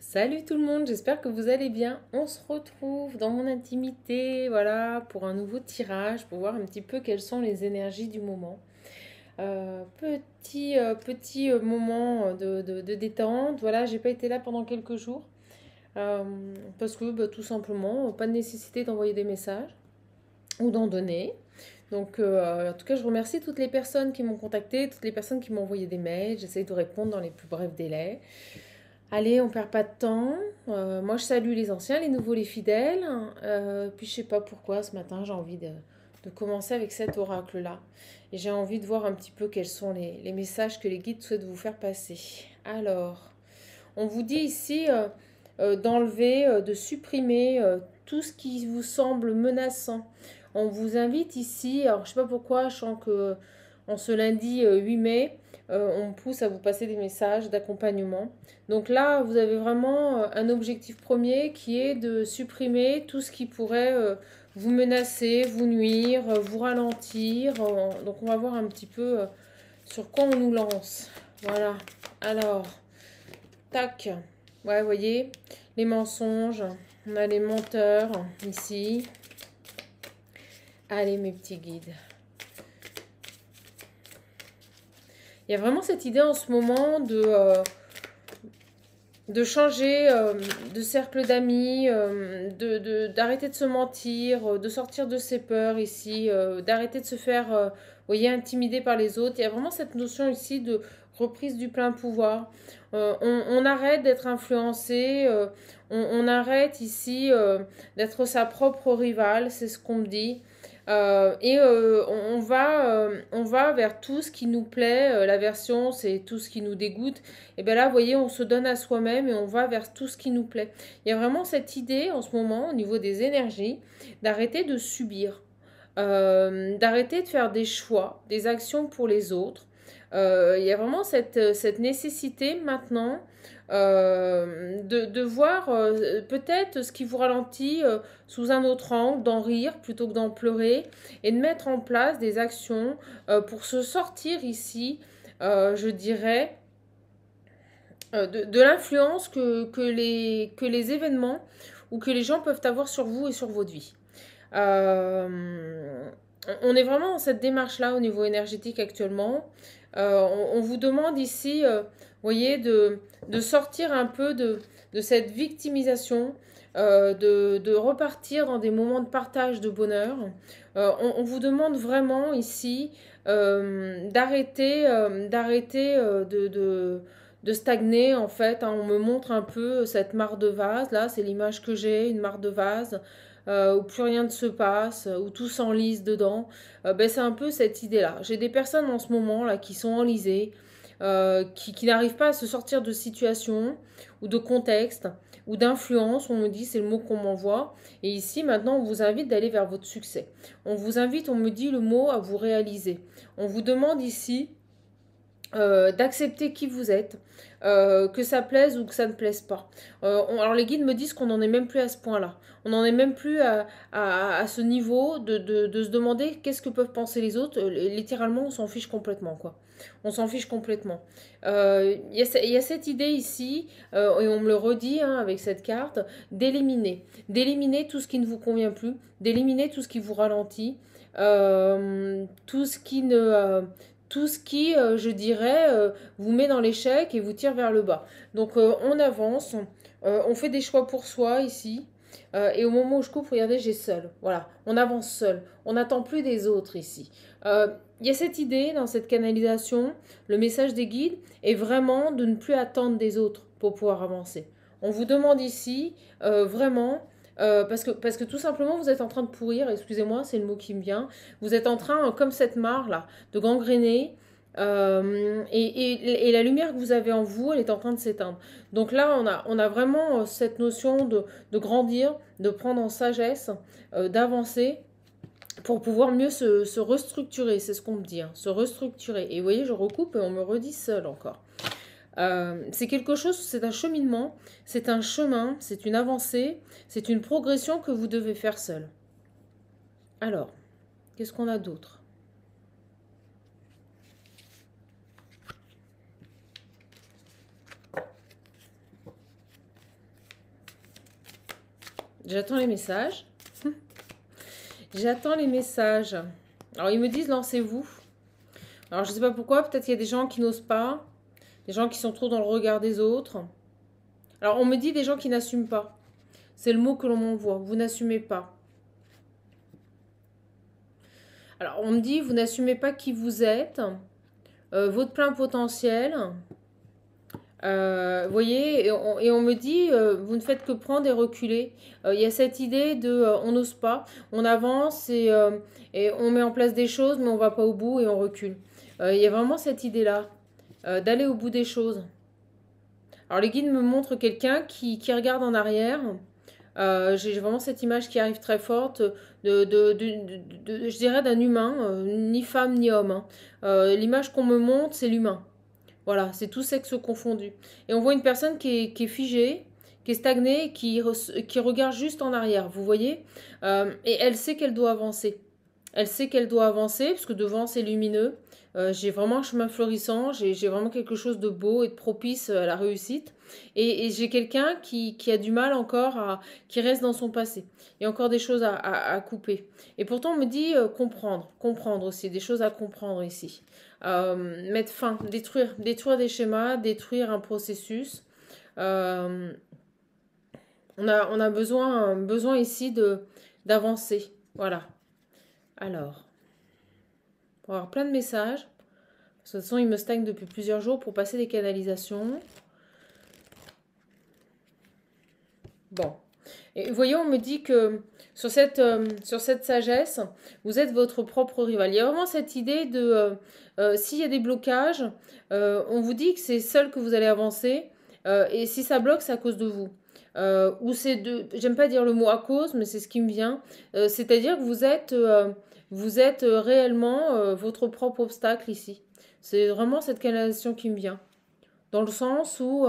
Salut tout le monde, j'espère que vous allez bien. On se retrouve dans mon intimité, voilà, pour un nouveau tirage, pour voir un petit peu quelles sont les énergies du moment. Petit moment de détente, voilà, j'ai pas été là pendant quelques jours, euh, parce que tout simplement, pas de nécessité d'envoyer des messages ou d'en donner. Donc, en tout cas, je remercie toutes les personnes qui m'ont contacté, toutes les personnes qui m'ont envoyé des mails. J'essaye de répondre dans les plus brefs délais. Allez, on perd pas de temps. Moi, je salue les anciens, les nouveaux, les fidèles. Puis, je sais pas pourquoi, ce matin, j'ai envie de commencer avec cet oracle-là. Et j'ai envie de voir un petit peu quels sont les messages que les guides souhaitent vous faire passer. Alors, on vous dit ici d'enlever, de supprimer tout ce qui vous semble menaçant. On vous invite ici, alors je sais pas pourquoi, je sens que en ce lundi 8 mai, on me pousse à vous passer des messages d'accompagnement. Donc là, vous avez vraiment un objectif premier qui est de supprimer tout ce qui pourrait vous menacer, vous nuire, vous ralentir. Donc on va voir un petit peu sur quoi on nous lance. Voilà. Alors, tac. Ouais, vous voyez, les mensonges. On a les menteurs ici. Allez, mes petits guides. Il y a vraiment cette idée en ce moment de changer de cercle d'amis, d'arrêter de se mentir, de sortir de ses peurs ici, d'arrêter de se faire, vous voyez, intimider par les autres. Il y a vraiment cette notion ici de reprise du plein pouvoir. On arrête d'être influencé, on arrête ici d'être sa propre rivale, c'est ce qu'on me dit. On va vers tout ce qui nous plaît. La version, c'est tout ce qui nous dégoûte. Et bien là, vous voyez, on se donne à soi-même et on va vers tout ce qui nous plaît. Il y a vraiment cette idée en ce moment, au niveau des énergies, d'arrêter de subir, d'arrêter de faire des choix, des actions pour les autres. Il y a vraiment cette nécessité maintenant de voir peut-être ce qui vous ralentit sous un autre angle, d'en rire plutôt que d'en pleurer, et de mettre en place des actions pour se sortir ici, je dirais, de l'influence que les événements ou que les gens peuvent avoir sur vous et sur votre vie. On est vraiment dans cette démarche-là au niveau énergétique actuellement. On vous demande ici, voyez, de sortir un peu de cette victimisation, de repartir dans des moments de partage de bonheur. On vous demande vraiment ici d'arrêter de stagner en fait, hein. On me montre un peu cette mare de vase, là c'est l'image que j'ai, une mare de vase où plus rien ne se passe, où tout s'enlise dedans. Ben, c'est un peu cette idée-là. J'ai des personnes en ce moment là qui sont enlisées, qui n'arrivent pas à se sortir de situations ou de contexte ou d'influence, on me dit, c'est le mot qu'on m'envoie. Et ici, maintenant, on vous invite d'aller vers votre succès. On vous invite, on me dit le mot à vous réaliser. On vous demande ici d'accepter qui vous êtes, que ça plaise ou que ça ne plaise pas. Alors les guides me disent qu'on n'en est même plus à ce point-là. On n'en est même plus à ce niveau de se demander qu'est-ce que peuvent penser les autres. Littéralement, on s'en fiche complètement, quoi. On s'en fiche complètement. Il y a cette idée ici, et on me le redit hein, avec cette carte, d'éliminer. D'éliminer tout ce qui ne vous convient plus, d'éliminer tout ce qui vous ralentit, tout ce qui ne tout ce qui, je dirais, vous met dans l'échec et vous tire vers le bas. Donc on avance, on fait des choix pour soi ici. Et au moment où je coupe, regardez, j'ai seul. Voilà, on avance seul. On n'attend plus des autres ici. Il y a cette idée dans cette canalisation, le message des guides est vraiment de ne plus attendre des autres pour pouvoir avancer. On vous demande ici vraiment parce que tout simplement vous êtes en train de pourrir, excusez-moi, c'est le mot qui me vient. Vous êtes en train, comme cette mare là, de gangréner. Et la lumière que vous avez en vous, elle est en train de s'éteindre. Donc là, on a vraiment cette notion de grandir, de prendre en sagesse, d'avancer pour pouvoir mieux se restructurer. C'est ce qu'on me dit, hein, se restructurer. Et vous voyez, je recoupe et on me redit seul encore. C'est quelque chose, c'est un cheminement, c'est un chemin, c'est une avancée, c'est une progression que vous devez faire seul. Alors, qu'est-ce qu'on a d'autre? J'attends les messages. J'attends les messages. Alors, ils me disent, lancez-vous. Alors, je ne sais pas pourquoi. Peut-être qu'il y a des gens qui n'osent pas. Des gens qui sont trop dans le regard des autres. Alors, on me dit des gens qui n'assument pas. C'est le mot que l'on m'envoie. Vous n'assumez pas. Alors, on me dit, vous n'assumez pas qui vous êtes. Votre plein potentiel. Vous voyez, et on me dit, vous ne faites que prendre et reculer. Il y a cette idée de, on n'ose pas, on avance et on met en place des choses, mais on va pas au bout et on recule. Il y a vraiment cette idée-là, d'aller au bout des choses. Alors les guides me montrent quelqu'un qui regarde en arrière. J'ai vraiment cette image qui arrive très forte je dirais d'un humain, ni femme ni homme, hein. L'image qu'on me montre, c'est l'humain. Voilà, c'est tout sexe confondu. Et on voit une personne qui est figée, qui est stagnée, qui regarde juste en arrière, vous voyez. Et elle sait qu'elle doit avancer. Elle sait qu'elle doit avancer, parce que devant c'est lumineux. J'ai vraiment un chemin florissant, j'ai vraiment quelque chose de beau et de propice à la réussite. Et j'ai quelqu'un qui a du mal encore, qui reste dans son passé. Il y a encore des choses à couper. Et pourtant on me dit comprendre aussi, des choses à comprendre ici. Mettre fin, détruire des schémas, détruire un processus. Euh, on a besoin ici d'avancer. Voilà. Alors, on va avoir plein de messages. Parce que de toute façon, il me stagne depuis plusieurs jours pour passer des canalisations. Bon. Et vous voyez, on me dit que sur cette sagesse, vous êtes votre propre rival. Il y a vraiment cette idée de, s'il y a des blocages, on vous dit que c'est seul que vous allez avancer. Et si ça bloque, c'est à cause de vous. Ou c'est de, j'aime pas dire le mot à cause, mais c'est ce qui me vient. C'est-à-dire que vous êtes réellement votre propre obstacle ici. C'est vraiment cette canalisation qui me vient. Dans le sens où,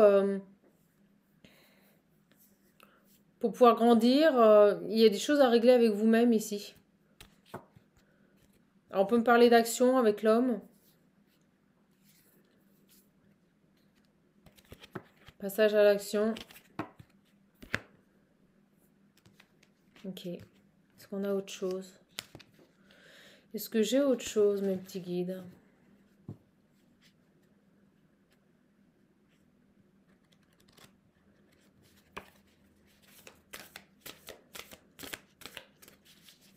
pour pouvoir grandir, il y a des choses à régler avec vous-même ici. Alors, on peut me parler d'action avec l'homme. Passage à l'action. Ok. Est-ce qu'on a autre chose? Est-ce que j'ai autre chose, mes petits guides?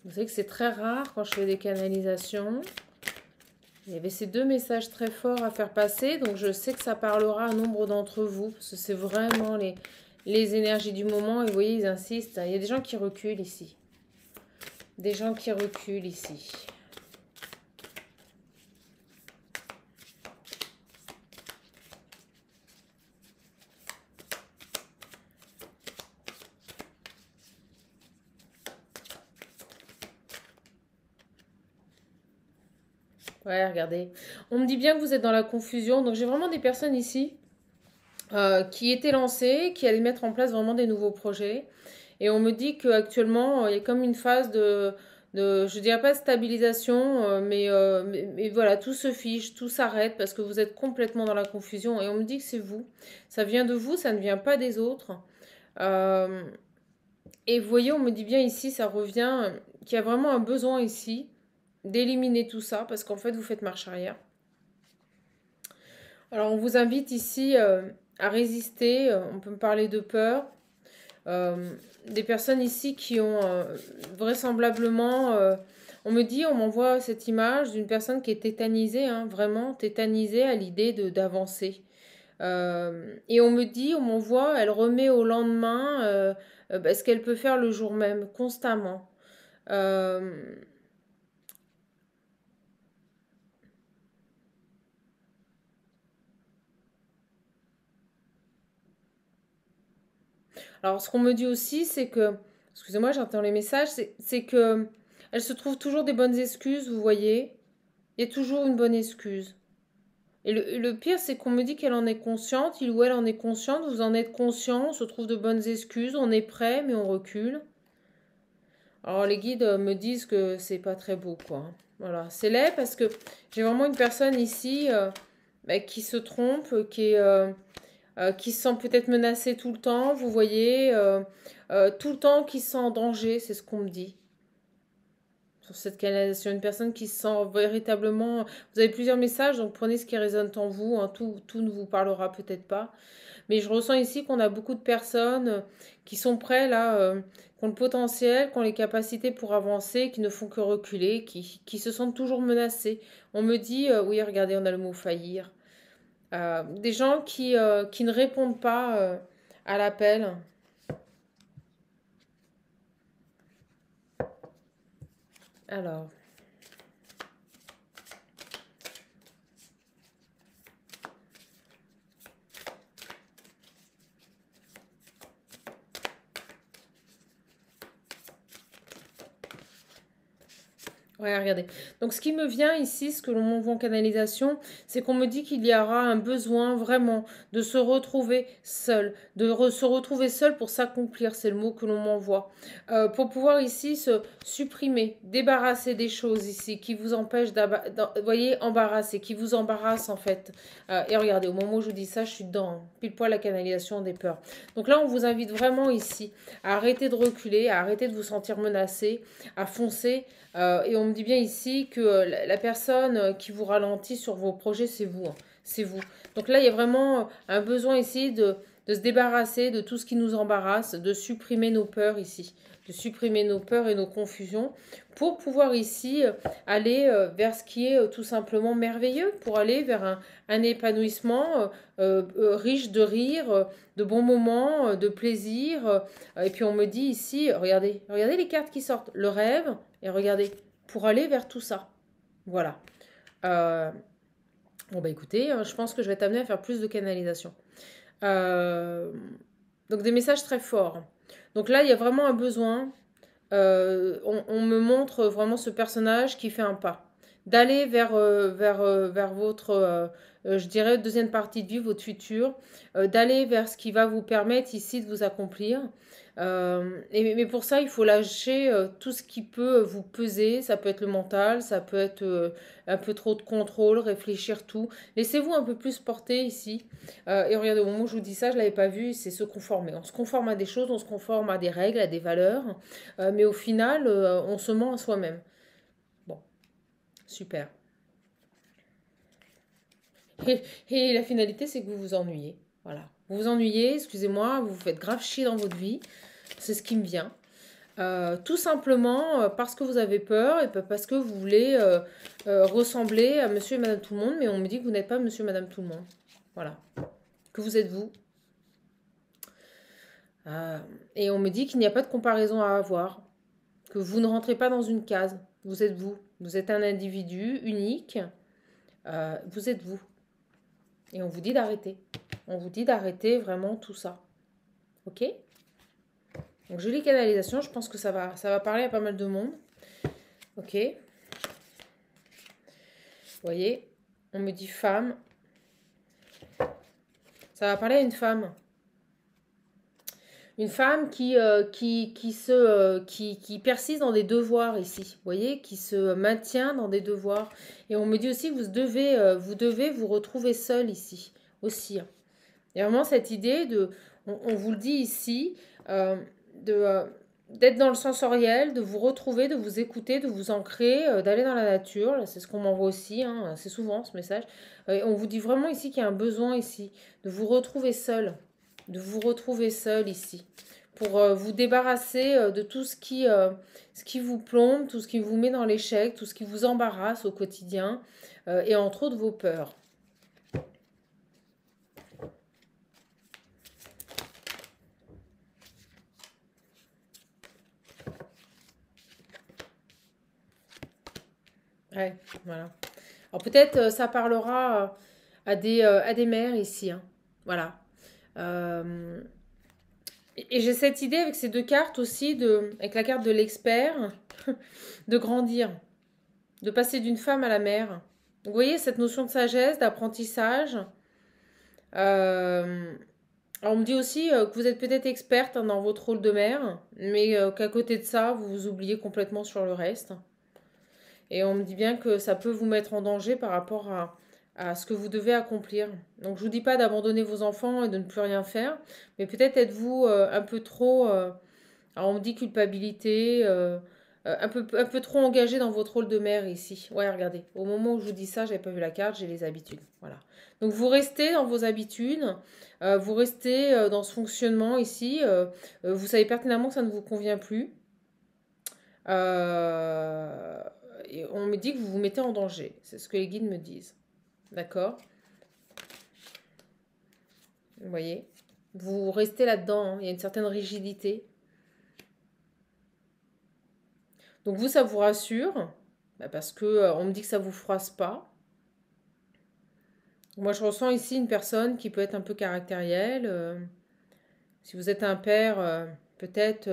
Vous savez que c'est très rare quand je fais des canalisations. Il y avait ces deux messages très forts à faire passer, donc je sais que ça parlera à nombre d'entre vous, parce que c'est vraiment les énergies du moment, et vous voyez, ils insistent. Il y a des gens qui reculent ici. Des gens qui reculent ici. Ouais, regardez. On me dit bien que vous êtes dans la confusion. Donc, j'ai vraiment des personnes ici qui étaient lancées, qui allaient mettre en place vraiment des nouveaux projets. Et on me dit qu'actuellement, il y a comme une phase je dirais pas de stabilisation, mais voilà, tout se fiche, tout s'arrête parce que vous êtes complètement dans la confusion. Et on me dit que c'est vous. Ça vient de vous, ça ne vient pas des autres. Euh, et vous voyez, on me dit bien ici, ça revient, qu'il y a vraiment un besoin ici d'éliminer tout ça parce qu'en fait vous faites marche arrière. Alors on vous invite ici à résister, on peut me parler de peur. Des personnes ici qui ont vraisemblablement, on me dit, on m'envoie cette image d'une personne qui est tétanisée, hein, vraiment tétanisée à l'idée d'avancer. Et on me dit, on m'envoie, elle remet au lendemain ce qu'elle peut faire le jour même, constamment. Euh, Alors, ce qu'on me dit aussi, c'est que, excusez-moi, j'entends les messages, c'est que elle se trouve toujours des bonnes excuses, vous voyez. Il y a toujours une bonne excuse. Et le pire, c'est qu'on me dit qu'elle en est consciente, il ou elle en est consciente, vous en êtes conscient, on se trouve de bonnes excuses, on est prêt, mais on recule. Alors, les guides me disent que c'est pas très beau, quoi. Voilà, c'est laid parce que j'ai vraiment une personne ici qui se trompe, qui se sent peut-être menacé tout le temps, vous voyez, tout le temps qui se sent en danger, c'est ce qu'on me dit. Sur cette canalisation, une personne qui se sent véritablement... Vous avez plusieurs messages, donc prenez ce qui résonne en vous, hein, tout ne vous parlera peut-être pas. Mais je ressens ici qu'on a beaucoup de personnes qui sont prêtes là, qui ont le potentiel, qui ont les capacités pour avancer, qui ne font que reculer, qui se sentent toujours menacées. On me dit, oui, regardez, on a le mot faillir. Des gens qui ne répondent pas à l'appel. Alors, ouais, regardez. Donc, ce qui me vient ici, ce que l'on m'envoie en canalisation, c'est qu'on me dit qu'il y aura un besoin vraiment de se retrouver seul, se retrouver seul pour s'accomplir, c'est le mot que l'on m'envoie. Pour pouvoir ici se supprimer, débarrasser des choses ici qui vous empêchent vous voyez, embarrasser, qui vous embarrassent en fait. Et regardez, au moment où je vous dis ça, je suis dedans, hein, pile poil la canalisation des peurs. Donc là, on vous invite vraiment ici à arrêter de reculer, à arrêter de vous sentir menacé, à foncer. Et on me dit bien ici que la personne qui vous ralentit sur vos projets, c'est vous, hein. C'est vous. Donc là, il y a vraiment un besoin ici de se débarrasser de tout ce qui nous embarrasse, de supprimer nos peurs ici, de supprimer nos peurs et nos confusions pour pouvoir ici aller vers ce qui est tout simplement merveilleux, pour aller vers un épanouissement riche de rire, de bons moments, de plaisir. Et puis on me dit ici, regardez, regardez les cartes qui sortent, le rêve, et regardez, pour aller vers tout ça. Voilà. Bon bah écoutez, je pense que je vais t'amener à faire plus de canalisation. Donc des messages très forts. Donc là, il y a vraiment un besoin. On me montre vraiment ce personnage qui fait un pas. D'aller vers votre, je dirais, deuxième partie de vie, votre futur. D'aller vers ce qui va vous permettre ici de vous accomplir. Mais pour ça, il faut lâcher tout ce qui peut vous peser. Ça peut être le mental, ça peut être un peu trop de contrôle, réfléchir tout. Laissez-vous un peu plus porter ici. Et regardez, au moment où je vous dis ça, je ne l'avais pas vu, c'est se conformer. On se conforme à des choses, on se conforme à des règles, à des valeurs. Mais au final, on se ment à soi-même. Bon, super. Et la finalité, c'est que vous vous ennuyez. Voilà. Vous vous ennuyez, excusez-moi, vous vous faites grave chier dans votre vie. C'est ce qui me vient. Tout simplement parce que vous avez peur et parce que vous voulez ressembler à monsieur et madame tout le monde, mais on me dit que vous n'êtes pas monsieur et madame tout le monde. Voilà. Que vous êtes vous. Et on me dit qu'il n'y a pas de comparaison à avoir. Que vous ne rentrez pas dans une case. Vous êtes vous. Vous êtes un individu unique. Vous êtes vous. Et on vous dit d'arrêter. On vous dit d'arrêter vraiment tout ça. Ok ? Donc jolie canalisation, je pense que ça va parler à pas mal de monde. Ok. Vous voyez, on me dit femme. Ça va parler à une femme. Une femme qui persiste dans des devoirs ici. Vous voyez, qui se maintient dans des devoirs. Et on me dit aussi que vous devez vous retrouver seul ici aussi. Il y a vraiment cette idée on vous le dit ici, d'être dans le sensoriel, de vous retrouver, de vous écouter, de vous ancrer, d'aller dans la nature. C'est ce qu'on m'envoie aussi, hein, c'est souvent ce message. On vous dit vraiment ici qu'il y a un besoin ici, de vous retrouver seul, ici, pour vous débarrasser de tout ce qui vous plombe, tout ce qui vous met dans l'échec, tout ce qui vous embarrasse au quotidien, et entre autres vos peurs. Ouais, voilà. Alors peut-être ça parlera à des mères ici, hein. Voilà. Et j'ai cette idée avec ces deux cartes aussi, avec la carte de l'expert, de grandir, de passer d'une femme à la mère. Donc, vous voyez cette notion de sagesse, d'apprentissage. Alors on me dit aussi que vous êtes peut-être experte, hein, dans votre rôle de mère, mais qu'à côté de ça, vous vous oubliez complètement sur le reste. Et on me dit bien que ça peut vous mettre en danger par rapport à ce que vous devez accomplir. Donc je vous dis pas d'abandonner vos enfants et de ne plus rien faire, mais peut-être êtes-vous un peu trop, alors on me dit culpabilité, un peu trop engagé dans votre rôle de mère ici. Ouais, regardez, au moment où je vous dis ça, j'avais pas vu la carte, j'ai les habitudes. Voilà. Donc vous restez dans vos habitudes, vous restez dans ce fonctionnement ici, vous savez pertinemment que ça ne vous convient plus. Euh, et on me dit que vous vous mettez en danger. C'est ce que les guides me disent. D'accord? Vous voyez? Vous restez là-dedans, hein. Il y a une certaine rigidité. Donc vous, ça vous rassure, bah, parce que on me dit que ça vous froisse pas. Moi, je ressens ici une personne qui peut être un peu caractérielle. Si vous êtes un père, peut-être...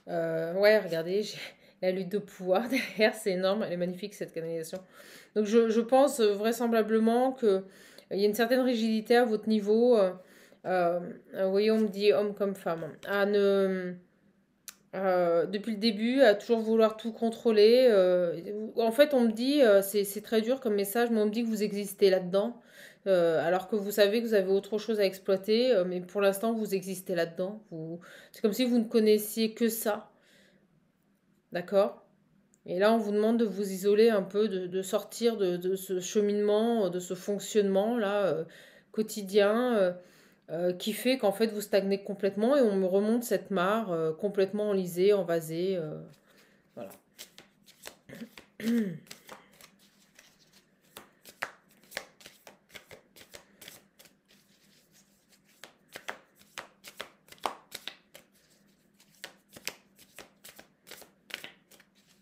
ouais, regardez, j'ai la lutte de pouvoir derrière, c'est énorme. Elle est magnifique, cette canalisation. Donc je pense vraisemblablement qu'il y a une certaine rigidité à votre niveau. Euh, vous voyez, on me dit homme comme femme. À ne... depuis le début, à toujours vouloir tout contrôler. En fait, on me dit, c'est très dur comme message, mais on me dit que vous existez là-dedans, alors que vous savez que vous avez autre chose à exploiter, mais pour l'instant, vous existez là-dedans. C'est comme si vous ne connaissiez que ça, d'accord? Et là, on vous demande de vous isoler un peu, de sortir de ce cheminement, de ce fonctionnement-là quotidien. Qui fait qu'en fait vous stagnez complètement et on me remonte cette mare complètement enlisée, envasée. Voilà.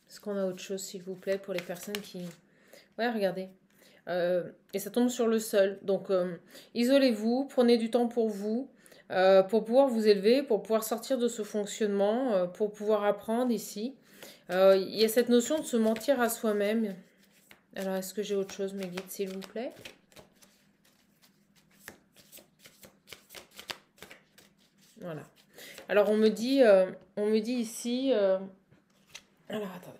Est-ce qu'on a autre chose, s'il vous plaît, pour les personnes qui... Ouais, regardez. Et ça tombe sur le sol. Donc, isolez-vous, prenez du temps pour pouvoir vous élever, pour pouvoir sortir de ce fonctionnement, pour pouvoir apprendre ici. Il y a cette notion de se mentir à soi-même. Alors, est-ce que j'ai autre chose, mes guides, s'il vous plaît? Voilà. Alors, on me dit ici... alors, attendez.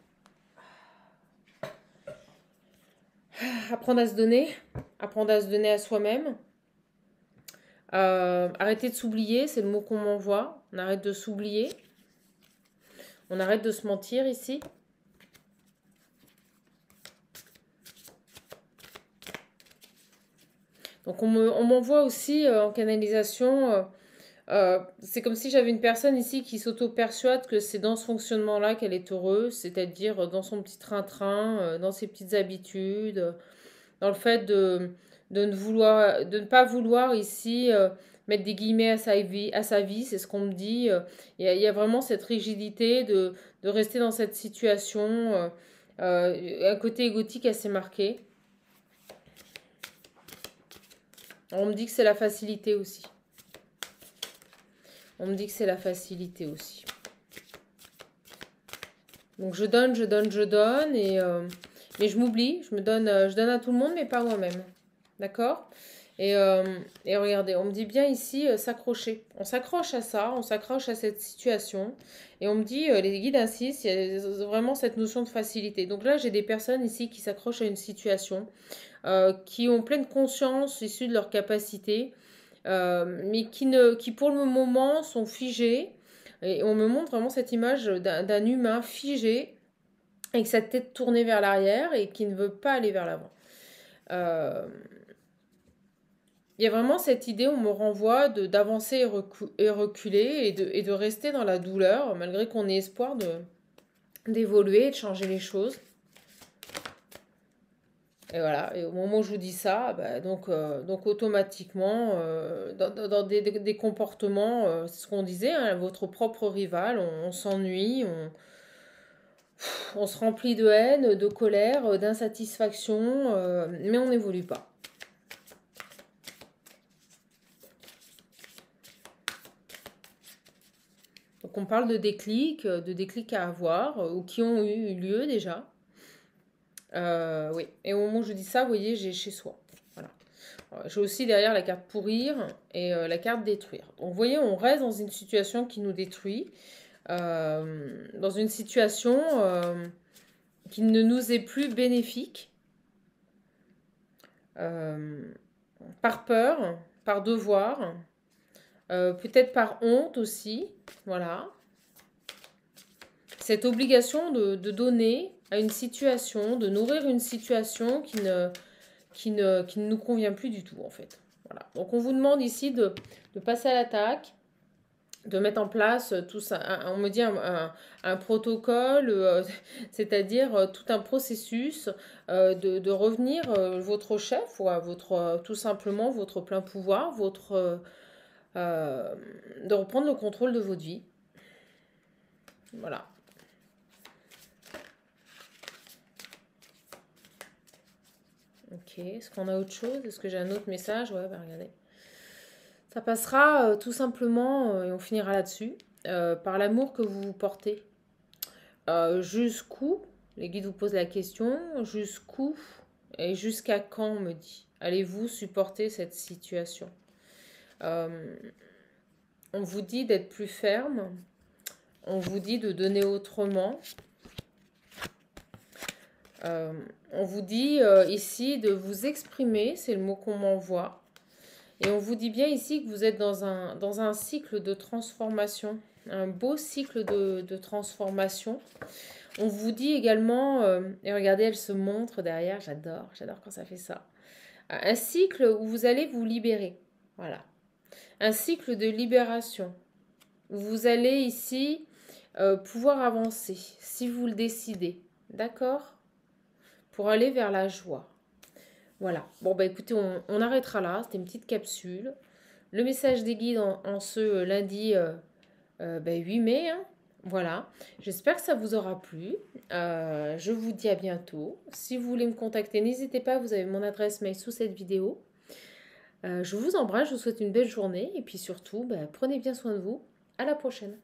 Apprendre à se donner à soi-même. Arrêter de s'oublier, c'est le mot qu'on m'envoie. On arrête de s'oublier. On arrête de se mentir ici. Donc on m'envoie aussi en canalisation. C'est comme si j'avais une personne ici qui s'auto-persuade que c'est dans ce fonctionnement-là qu'elle est heureuse, c'est-à-dire dans son petit train-train, dans ses petites habitudes, dans le fait de ne pas vouloir ici mettre des guillemets à sa vie, c'est ce qu'on me dit. Il y a vraiment cette rigidité de rester dans cette situation, un côté égotique assez marqué. On me dit que c'est la facilité aussi. On me dit que c'est la facilité aussi. Donc je donne, je donne, je donne, mais je m'oublie, je donne à tout le monde, mais pas à moi-même. D'accord? Et regardez, on me dit bien ici s'accrocher. On s'accroche à ça, on s'accroche à cette situation. Et on me dit, les guides insistent, il y a vraiment cette notion de facilité. Donc là, j'ai des personnes ici qui s'accrochent à une situation, qui ont pleine conscience issue de leur capacité, mais qui pour le moment sont figées. Et on me montre vraiment cette image d'un humain figé, avec sa tête tournée vers l'arrière et qui ne veut pas aller vers l'avant. Euh, il y a vraiment cette idée, on me renvoie d'avancer et reculer et de rester dans la douleur, malgré qu'on ait espoir d'évoluer et de changer les choses. Et voilà, et au moment où je vous dis ça, bah, donc automatiquement, dans des comportements, c'est ce qu'on disait, hein, votre propre rival, on s'ennuie, on se remplit de haine, de colère, d'insatisfaction, mais on n'évolue pas. Donc on parle de déclics à avoir, ou qui ont eu lieu déjà. Oui, et au moment où je dis ça, vous voyez, j'ai chez soi. Voilà. J'ai aussi derrière la carte pourrir et la carte détruire. Donc vous voyez, on reste dans une situation qui nous détruit, dans une situation qui ne nous est plus bénéfique. euh, par peur, par devoir, peut-être par honte aussi, voilà. Cette obligation de donner à une situation, de nourrir une situation qui ne nous convient plus du tout, en fait. Voilà. Donc, on vous demande ici de passer à l'attaque, de mettre en place tout ça, on me dit un protocole, c'est-à-dire tout un processus de revenir votre chef, ou à votre, tout simplement votre plein pouvoir, de reprendre le contrôle de votre vie. Voilà. Ok, est-ce qu'on a autre chose? Est-ce que j'ai un autre message? Ouais, bah regardez. Ça passera tout simplement, et on finira là-dessus, par l'amour que vous vous portez. Jusqu'où, les guides vous posent la question, jusqu'où et jusqu'à quand, on me dit, allez-vous supporter cette situation? Euh, on vous dit d'être plus ferme, on vous dit de donner autrement, on vous dit ici de vous exprimer, c'est le mot qu'on m'envoie, et on vous dit bien ici que vous êtes dans un cycle de transformation, un beau cycle de transformation. On vous dit également, et regardez, elle se montre derrière, j'adore quand ça fait ça. Un cycle où vous allez vous libérer. Voilà. Un cycle de libération. Où vous allez ici pouvoir avancer, si vous le décidez. D'accord? Pour aller vers la joie. Voilà. Bon, bah écoutez, on arrêtera là. C'était une petite capsule. Le message des guides en ce lundi 8 mai. Hein. Voilà, j'espère que ça vous aura plu. Je vous dis à bientôt. Si vous voulez me contacter, n'hésitez pas, vous avez mon adresse mail sous cette vidéo. Je vous embrasse, je vous souhaite une belle journée et puis surtout, prenez bien soin de vous. À la prochaine.